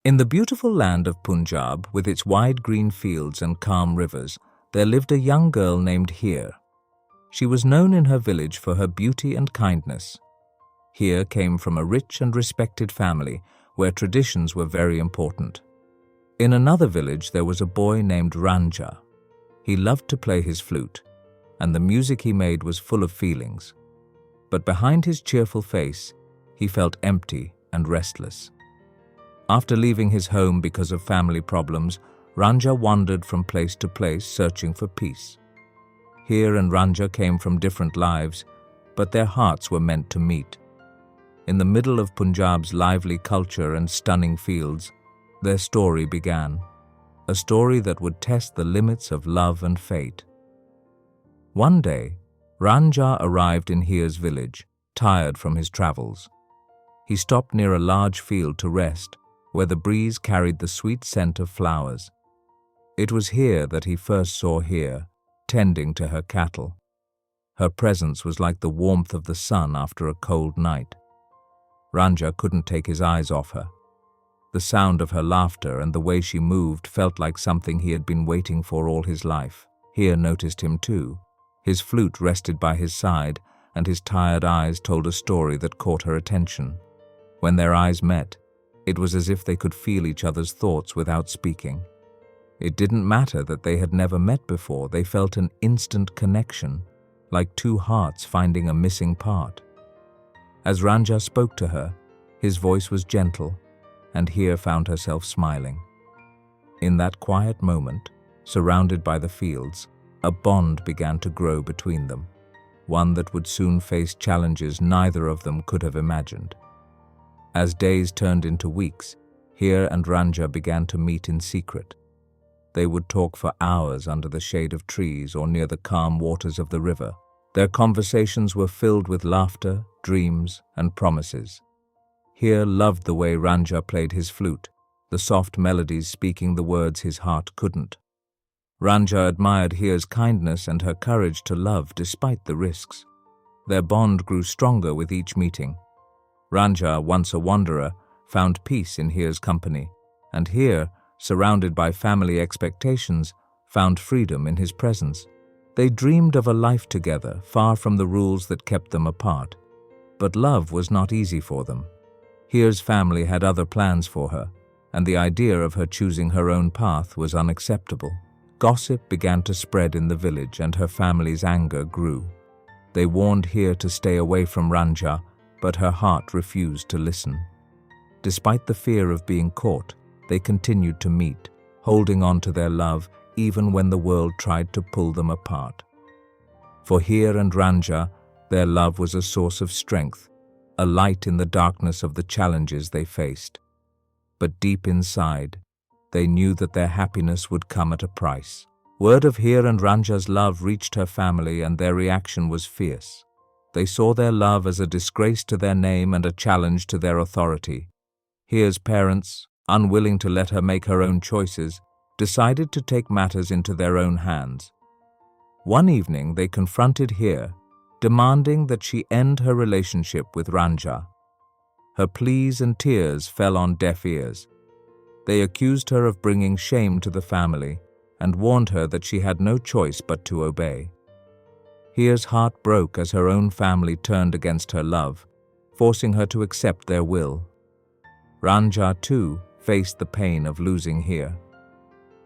In the beautiful land of Punjab, with its wide green fields and calm rivers, there lived a young girl named Heer. She was known in her village for her beauty and kindness. Heer came from a rich and respected family where traditions were very important. In another village there was a boy named Ranjha. He loved to play his flute, and the music he made was full of feelings. But behind his cheerful face, he felt empty and restless. After leaving his home because of family problems, Ranjha wandered from place to place searching for peace. Heer and Ranjha came from different lives, but their hearts were meant to meet. In the middle of Punjab's lively culture and stunning fields, their story began, a story that would test the limits of love and fate. One day, Ranjha arrived in Heer's village, tired from his travels. He stopped near a large field to rest, where the breeze carried the sweet scent of flowers. It was here that he first saw Heer, tending to her cattle. Her presence was like the warmth of the sun after a cold night. Ranjha couldn't take his eyes off her. The sound of her laughter and the way she moved felt like something he had been waiting for all his life. Heer noticed him too. His flute rested by his side, and his tired eyes told a story that caught her attention. When their eyes met, it was as if they could feel each other's thoughts without speaking. It didn't matter that they had never met before. They felt an instant connection, like two hearts finding a missing part. As Ranjha spoke to her, his voice was gentle, and Heer found herself smiling. In that quiet moment, surrounded by the fields, a bond began to grow between them, one that would soon face challenges neither of them could have imagined. As days turned into weeks, Heer and Ranjha began to meet in secret. They would talk for hours under the shade of trees or near the calm waters of the river. Their conversations were filled with laughter, dreams, and promises. Heer loved the way Ranjha played his flute, the soft melodies speaking the words his heart couldn't. Ranjha admired Heer's kindness and her courage to love despite the risks. Their bond grew stronger with each meeting. Ranjha, once a wanderer, found peace in Heer's company, and Heer, surrounded by family expectations, found freedom in his presence. They dreamed of a life together, far from the rules that kept them apart. But love was not easy for them. Heer's family had other plans for her, and the idea of her choosing her own path was unacceptable. Gossip began to spread in the village, and her family's anger grew. They warned Heer to stay away from Ranjha, but her heart refused to listen. Despite the fear of being caught, they continued to meet, holding on to their love even when the world tried to pull them apart. For Heer and Ranjha, their love was a source of strength, a light in the darkness of the challenges they faced. But deep inside, they knew that their happiness would come at a price. Word of Heer and Ranjha's love reached her family, and their reaction was fierce. They saw their love as a disgrace to their name and a challenge to their authority. Heer's parents, unwilling to let her make her own choices, decided to take matters into their own hands. One evening they confronted Heer, demanding that she end her relationship with Ranjha. Her pleas and tears fell on deaf ears. They accused her of bringing shame to the family and warned her that she had no choice but to obey. Heer's heart broke as her own family turned against her love, forcing her to accept their will. Ranjha, too, faced the pain of losing Heer.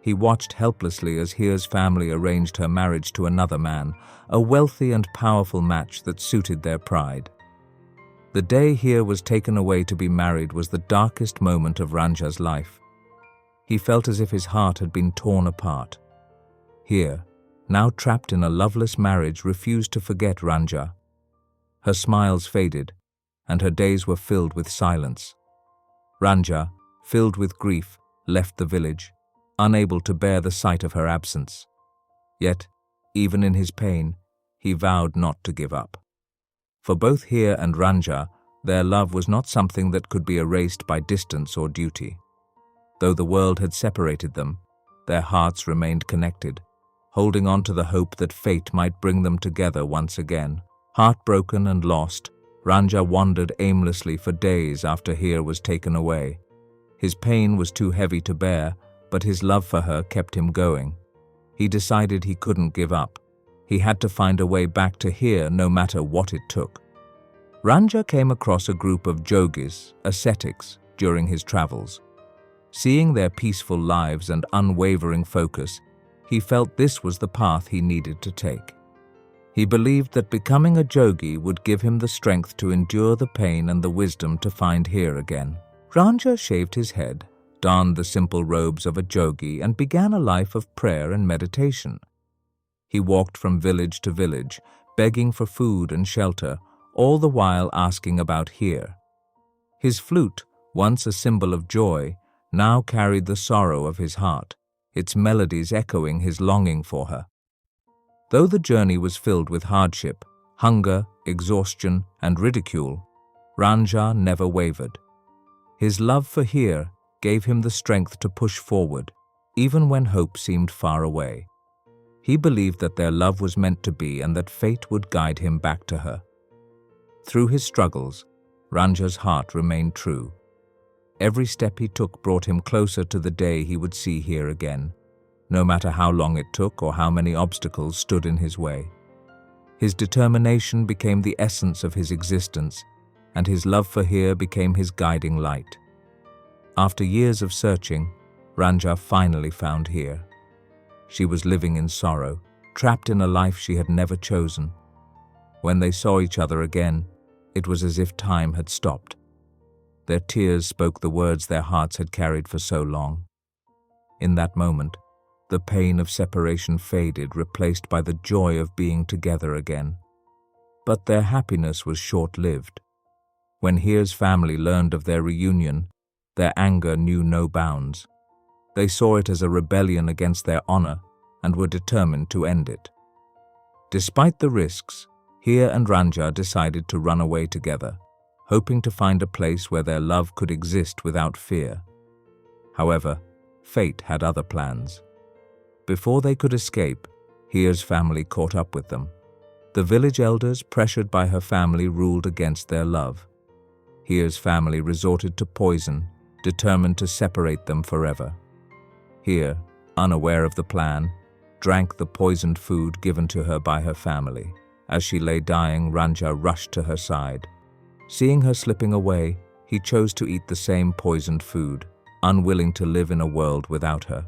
He watched helplessly as Heer's family arranged her marriage to another man, a wealthy and powerful match that suited their pride. The day Heer was taken away to be married was the darkest moment of Ranjha's life. He felt as if his heart had been torn apart. Heer, now trapped in a loveless marriage, refused to forget Ranjha. Her smiles faded, and her days were filled with silence. Ranjha, filled with grief, left the village, unable to bear the sight of her absence. Yet, even in his pain, he vowed not to give up. For both Heer and Ranjha, their love was not something that could be erased by distance or duty. Though the world had separated them, their hearts remained connected, holding on to the hope that fate might bring them together once again. Heartbroken and lost, Ranjha wandered aimlessly for days after Heer was taken away. His pain was too heavy to bear, but his love for her kept him going. He decided he couldn't give up. He had to find a way back to Heer no matter what it took. Ranjha came across a group of jogis, ascetics, during his travels. Seeing their peaceful lives and unwavering focus, he felt this was the path he needed to take. He believed that becoming a jogi would give him the strength to endure the pain and the wisdom to find Heer again. Ranjha shaved his head, donned the simple robes of a jogi, and began a life of prayer and meditation. He walked from village to village, begging for food and shelter, all the while asking about Heer. His flute, once a symbol of joy, now carried the sorrow of his heart, its melodies echoing his longing for her. Though the journey was filled with hardship, hunger, exhaustion, and ridicule, Ranjha never wavered. His love for Heer gave him the strength to push forward, even when hope seemed far away. He believed that their love was meant to be and that fate would guide him back to her. Through his struggles, Ranjha's heart remained true. Every step he took brought him closer to the day he would see Heer again, no matter how long it took or how many obstacles stood in his way. His determination became the essence of his existence, and his love for Heer became his guiding light. After years of searching, Ranjha finally found Heer. She was living in sorrow, trapped in a life she had never chosen. When they saw each other again, it was as if time had stopped. Their tears spoke the words their hearts had carried for so long. In that moment, the pain of separation faded, replaced by the joy of being together again. But their happiness was short-lived. When Heer's family learned of their reunion, their anger knew no bounds. They saw it as a rebellion against their honor and were determined to end it. Despite the risks, Heer and Ranjha decided to run away together, hoping to find a place where their love could exist without fear. However, fate had other plans. Before they could escape, Heer's family caught up with them. The village elders, pressured by her family, ruled against their love. Heer's family resorted to poison, determined to separate them forever. Heer, unaware of the plan, drank the poisoned food given to her by her family. As she lay dying, Ranjha rushed to her side. Seeing her slipping away, he chose to eat the same poisoned food, unwilling to live in a world without her.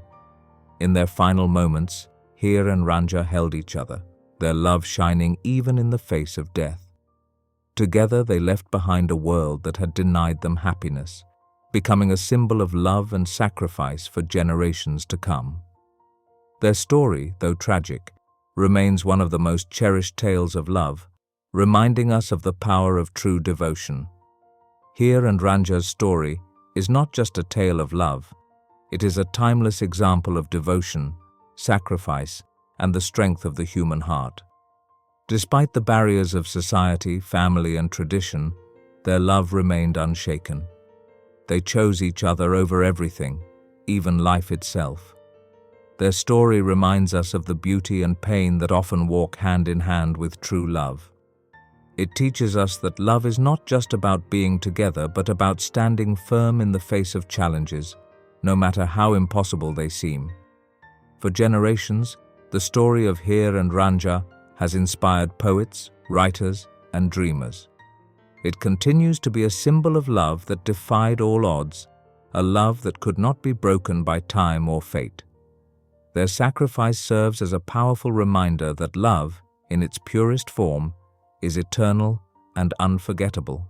In their final moments, Heer and Ranjha held each other, their love shining even in the face of death. Together they left behind a world that had denied them happiness, becoming a symbol of love and sacrifice for generations to come. Their story, though tragic, remains one of the most cherished tales of love, reminding us of the power of true devotion. Heer and Ranjha's story is not just a tale of love, it is a timeless example of devotion, sacrifice, and the strength of the human heart. Despite the barriers of society, family, and tradition, their love remained unshaken. They chose each other over everything, even life itself. Their story reminds us of the beauty and pain that often walk hand in hand with true love. It teaches us that love is not just about being together, but about standing firm in the face of challenges, no matter how impossible they seem. For generations, the story of Heer and Ranjha has inspired poets, writers, and dreamers. It continues to be a symbol of love that defied all odds, a love that could not be broken by time or fate. Their sacrifice serves as a powerful reminder that love, in its purest form, is eternal and unforgettable.